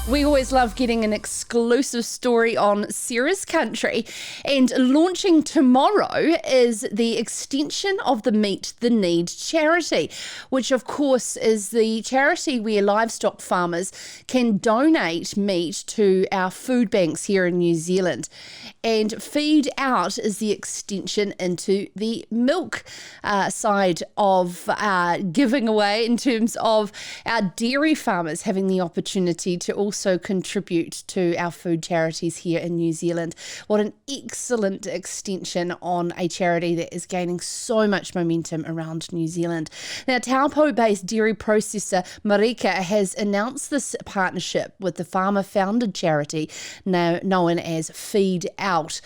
We always love getting an exclusive story on Sarah's Country, and launching tomorrow is the extension of the Meet the Need charity, which of course is the charity where livestock farmers can donate meat to our food banks here in New Zealand. And Feed Out is the extension into the milk side of giving away, in terms of our dairy farmers having the opportunity to also contribute to our food charities here in New Zealand. What an excellent extension on a charity that is gaining so much momentum around New Zealand. Now, Taupo-based dairy processor Miraka has announced this partnership with the farmer-founded charity now known as Feed Out,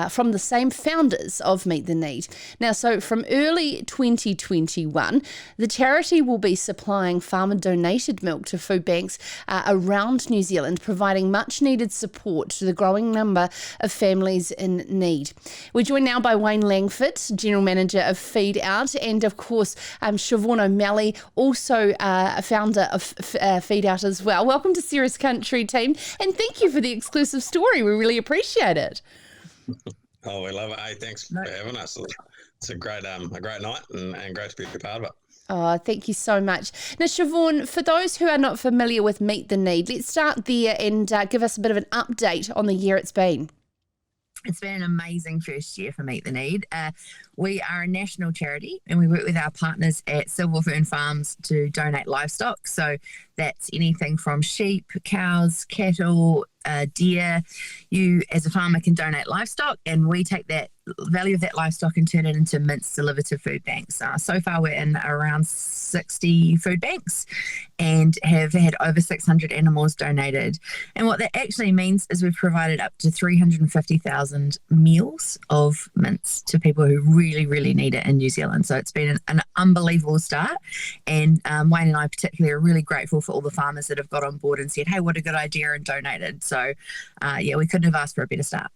from the same founders of Meet the Need. Now, so from early 2021, the charity will be supplying farmer-donated milk to food banks around New Zealand, providing much-needed support to the growing number of families in need. We're joined now by Wayne Langford, General Manager of Feed Out, and of course Siobhan O'Malley, also a founder of Feed Out as well. Welcome to Sarah's Country, team, and thank you for the exclusive story. We really appreciate it. Oh, we love it. Hey, thanks for having us. It's a great night and great to be a part of it. Oh, thank you so much. Now, Siobhan, for those who are not familiar with Meet the Need, let's start there and give us a bit of an update on the year it's been. It's been an amazing first year for Meet the Need. We are a national charity and we work with our partners at Silver Fern Farms to donate livestock. So that's anything from sheep, cows, cattle, deer. You as a farmer can donate livestock, and we take that value of that livestock and turn it into mince delivered to food banks. So far we're in around 60 food banks and have had over 600 animals donated. And what that actually means is we've provided up to 350,000 meals of mince to people who really need it in New Zealand. So it's been an unbelievable start, and Wayne and I particularly are really grateful for all the farmers that have got on board and said, hey, what a good idea, and donated. So we couldn't have asked for a better start.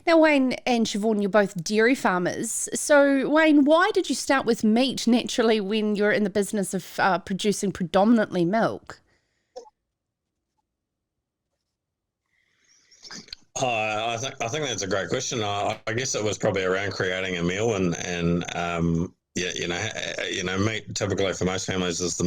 Now, Wayne and Siobhan, you're both dairy farmers. So, Wayne, why did you start with meat naturally when you're in the business of producing predominantly milk? I think that's a great question. I guess it was probably around creating a meal and meat typically for most families is the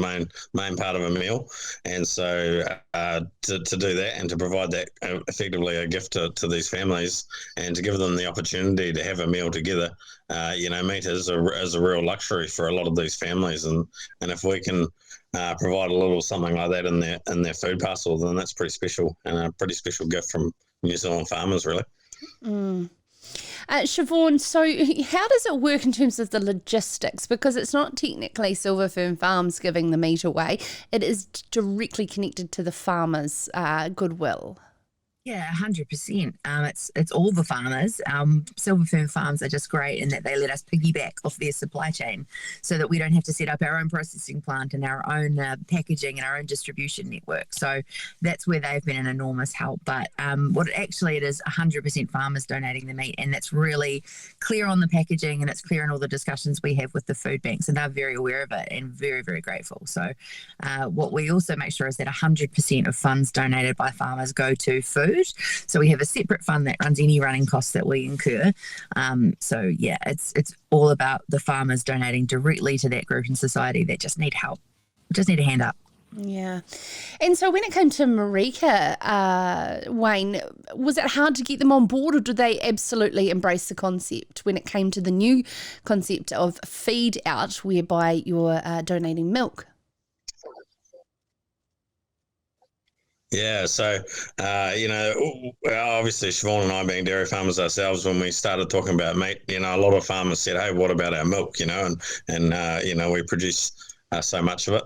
main part of a meal, and so to do that and to provide that effectively a gift to these families and to give them the opportunity to have a meal together, meat is a real luxury for a lot of these families, and if we can provide a little something like that in their food parcel, then that's pretty special and a pretty special gift from New Zealand farmers, really. Siobhan, so how does it work in terms of the logistics? Because it's not technically Silver Fern Farms giving the meat away. It is directly connected to the farmers' goodwill. Yeah, 100%. It's all the farmers. Silver Fern Farms are just great in that they let us piggyback off their supply chain so that we don't have to set up our own processing plant and our own packaging and our own distribution network. So that's where they've been an enormous help. But it is 100% farmers donating the meat, and that's really clear on the packaging, and it's clear in all the discussions we have with the food banks, and they're very aware of it and very, very grateful. So what we also make sure is that 100% of funds donated by farmers go to food. So we have a separate fund that runs any running costs that we incur. It's all about the farmers donating directly to that group in society that just need help, just need a hand up. Yeah. And so when it came to Miraka, Wayne, was it hard to get them on board, or did they absolutely embrace the concept when it came to the new concept of Feed Out, whereby you're donating milk? Yeah, so, obviously Siobhan and I being dairy farmers ourselves, when we started talking about meat, a lot of farmers said, hey, what about our milk, and we produce so much of it.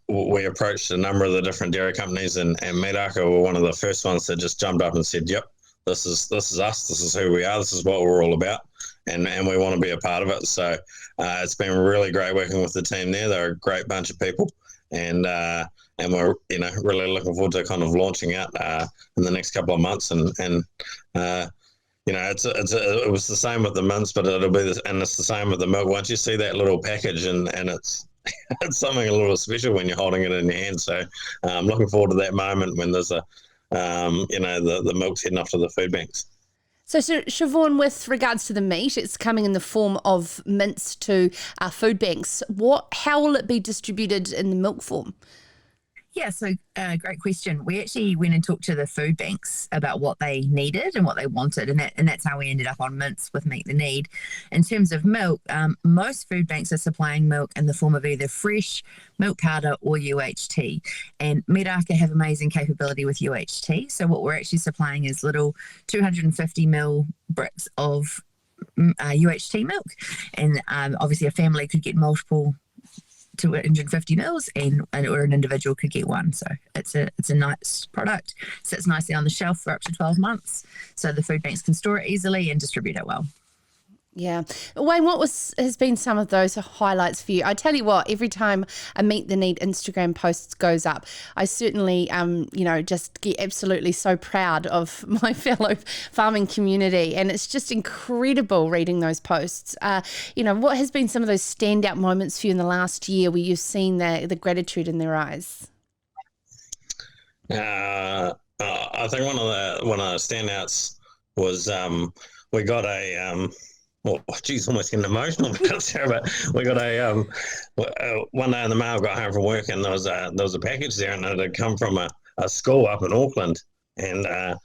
We approached a number of the different dairy companies, and Miraka were one of the first ones that just jumped up and said, yep, this is us, this is who we are, this is what we're all about, and we want to be a part of it. So it's been really great working with the team there. They're a great bunch of people, and we're really looking forward to kind of launching out in the next couple of months, and it was the same with the mince, but it's the same with the milk. Once you see that little package and it's it's something a little special when you're holding it in your hand. So I'm looking forward to that moment when there's the milk's heading off to the food banks. So, Siobhan, with regards to the meat, it's coming in the form of mince to food banks. How will it be distributed in the milk form? Yeah, so great question. We actually went and talked to the food banks about what they needed and what they wanted, and that's how we ended up on mince with Meet the Need. In terms of milk, most food banks are supplying milk in the form of either fresh, milk powder, or UHT. And Miraka have amazing capability with UHT. So what we're actually supplying is little 250 ml bricks of UHT milk, and obviously a family could get multiple 250 mils or an individual could get one. So it's a nice product. Sits nicely on the shelf for up to 12 months. So the food banks can store it easily and distribute it well. Yeah. Wayne, what has been some of those highlights for you? I tell you what, every time a Meet the Need Instagram post goes up, I certainly, just get absolutely so proud of my fellow farming community. And it's just incredible reading those posts. What has been some of those standout moments for you in the last year where you've seen the gratitude in their eyes? I think one of the standouts was we got a almost getting emotional about it. But we got one day in the mail, got home from work, and there was a package there, and it had come from a school up in Auckland, and a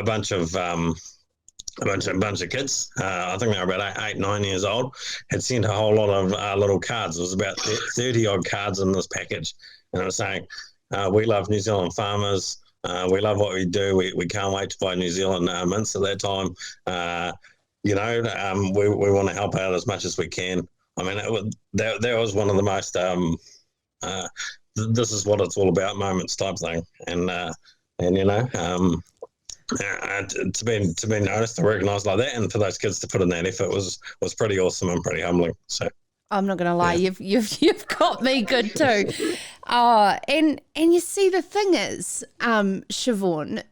bunch of kids. I think they were about 8-9 years old. Had sent a whole lot of little cards. There was about 30 odd cards in this package, and it was saying, "We love New Zealand farmers. We love what we do. We can't wait to buy New Zealand mince at that time. We want to help out as much as we can." I mean, that was one of the most this is what it's all about moments type thing, to be noticed, to recognise like that, and for those kids to put in that effort was pretty awesome and pretty humbling. So I'm not going to lie, yeah. You've got me good too. And you see, the thing is, Siobhan,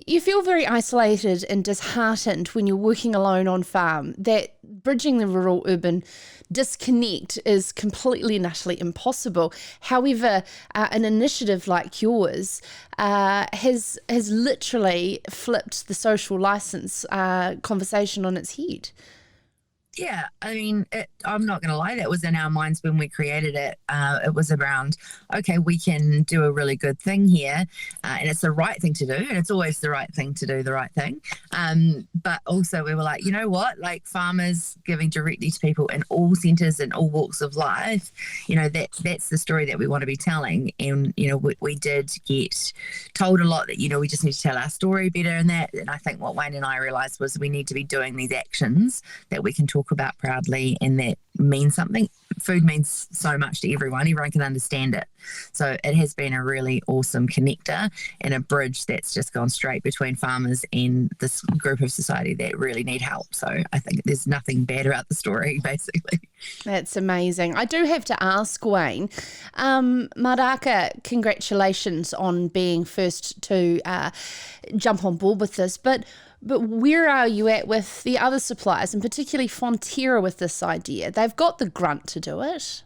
you feel very isolated and disheartened when you're working alone on farm. That bridging the rural-urban disconnect is completely and utterly impossible. However, an initiative like yours has literally flipped the social license conversation on its head. Yeah, I mean, I'm not going to lie, that was in our minds when we created it. It was around, okay, we can do a really good thing here, and it's the right thing to do, and it's always the right thing to do the right thing. But also we were like, you know what, like farmers giving directly to people in all centres and all walks of life, that's the story that we want to be telling. And, we did get told a lot that, we just need to tell our story better and that. And I think what Wayne and I realised was we need to be doing these actions that we can talk about proudly and that means something. Food means so much to everyone can understand it. So it has been a really awesome connector and a bridge that's just gone straight between farmers and this group of society that really need help. So I think there's nothing bad about the story, basically. That's amazing. I do have to ask, Wayne, Miraka, congratulations on being first to jump on board with this, but where are you at with the other suppliers, and particularly Fonterra, with this idea? They've got the grunt to do it.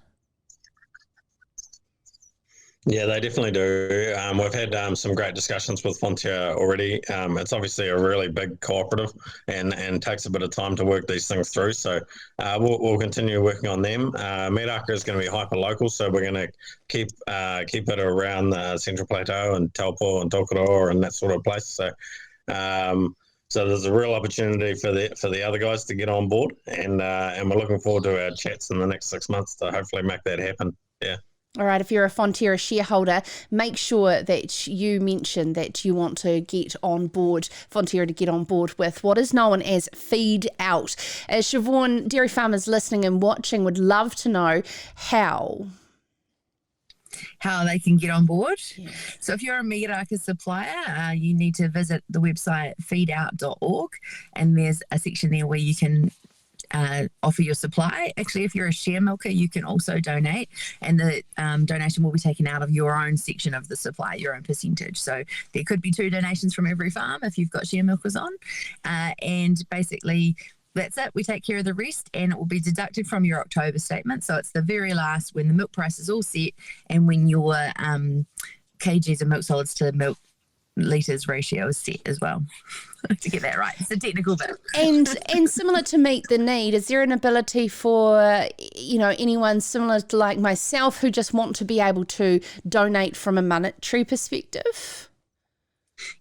Yeah, they definitely do. We've had some great discussions with Fonterra already. It's obviously a really big cooperative and takes a bit of time to work these things through. So we'll continue working on them. Miraka is going to be hyper local, so we're going to keep it around the Central Plateau and Taupo and Tokoroa and that sort of place. So there's a real opportunity for the other guys to get on board, and we're looking forward to our chats in the next 6 months to hopefully make that happen. Yeah. All right, if you're a Fonterra shareholder, make sure that you mention that you want to get on board, Fonterra to get on board with what is known as Feed Out. Siobhan, dairy farmers listening and watching would love to know how they can get on board. Yeah. So if you're a Miraka supplier, you need to visit the website feedout.org, and there's a section there where you can offer your supply. Actually, if you're a share milker, you can also donate, and the donation will be taken out of your own section of the supply, your own percentage. So there could be 2 donations from every farm if you've got share milkers on, and basically that's it. We take care of the rest, and it will be deducted from your October statement. So it's the very last when the milk price is all set and when your kgs of milk solids to milk litres ratio is set as well. To get that right. It's a technical bit. And similar to Meet the Need, is there an ability for, anyone similar to like myself who just want to be able to donate from a monetary perspective?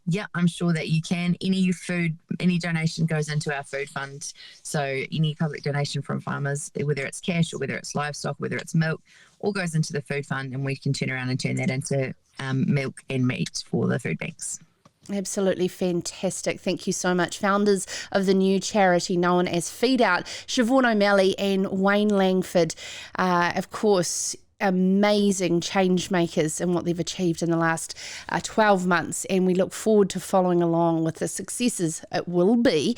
Yeah, I'm sure that you can. Any donation goes into our food fund. So any public donation from farmers, whether it's cash or whether it's livestock, whether it's milk, all goes into the food fund, and we can turn around and turn that into milk and meat for the food banks. Absolutely fantastic. Thank you so much. Founders of the new charity known as Feed Out, Siobhan O'Malley and Wayne Langford, of course, amazing change makers in what they've achieved in the last 12 months, and we look forward to following along with the successes it will be,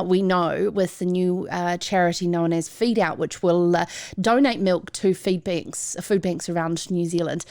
we know, with the new charity known as Feed Out, which will donate milk to food banks around New Zealand.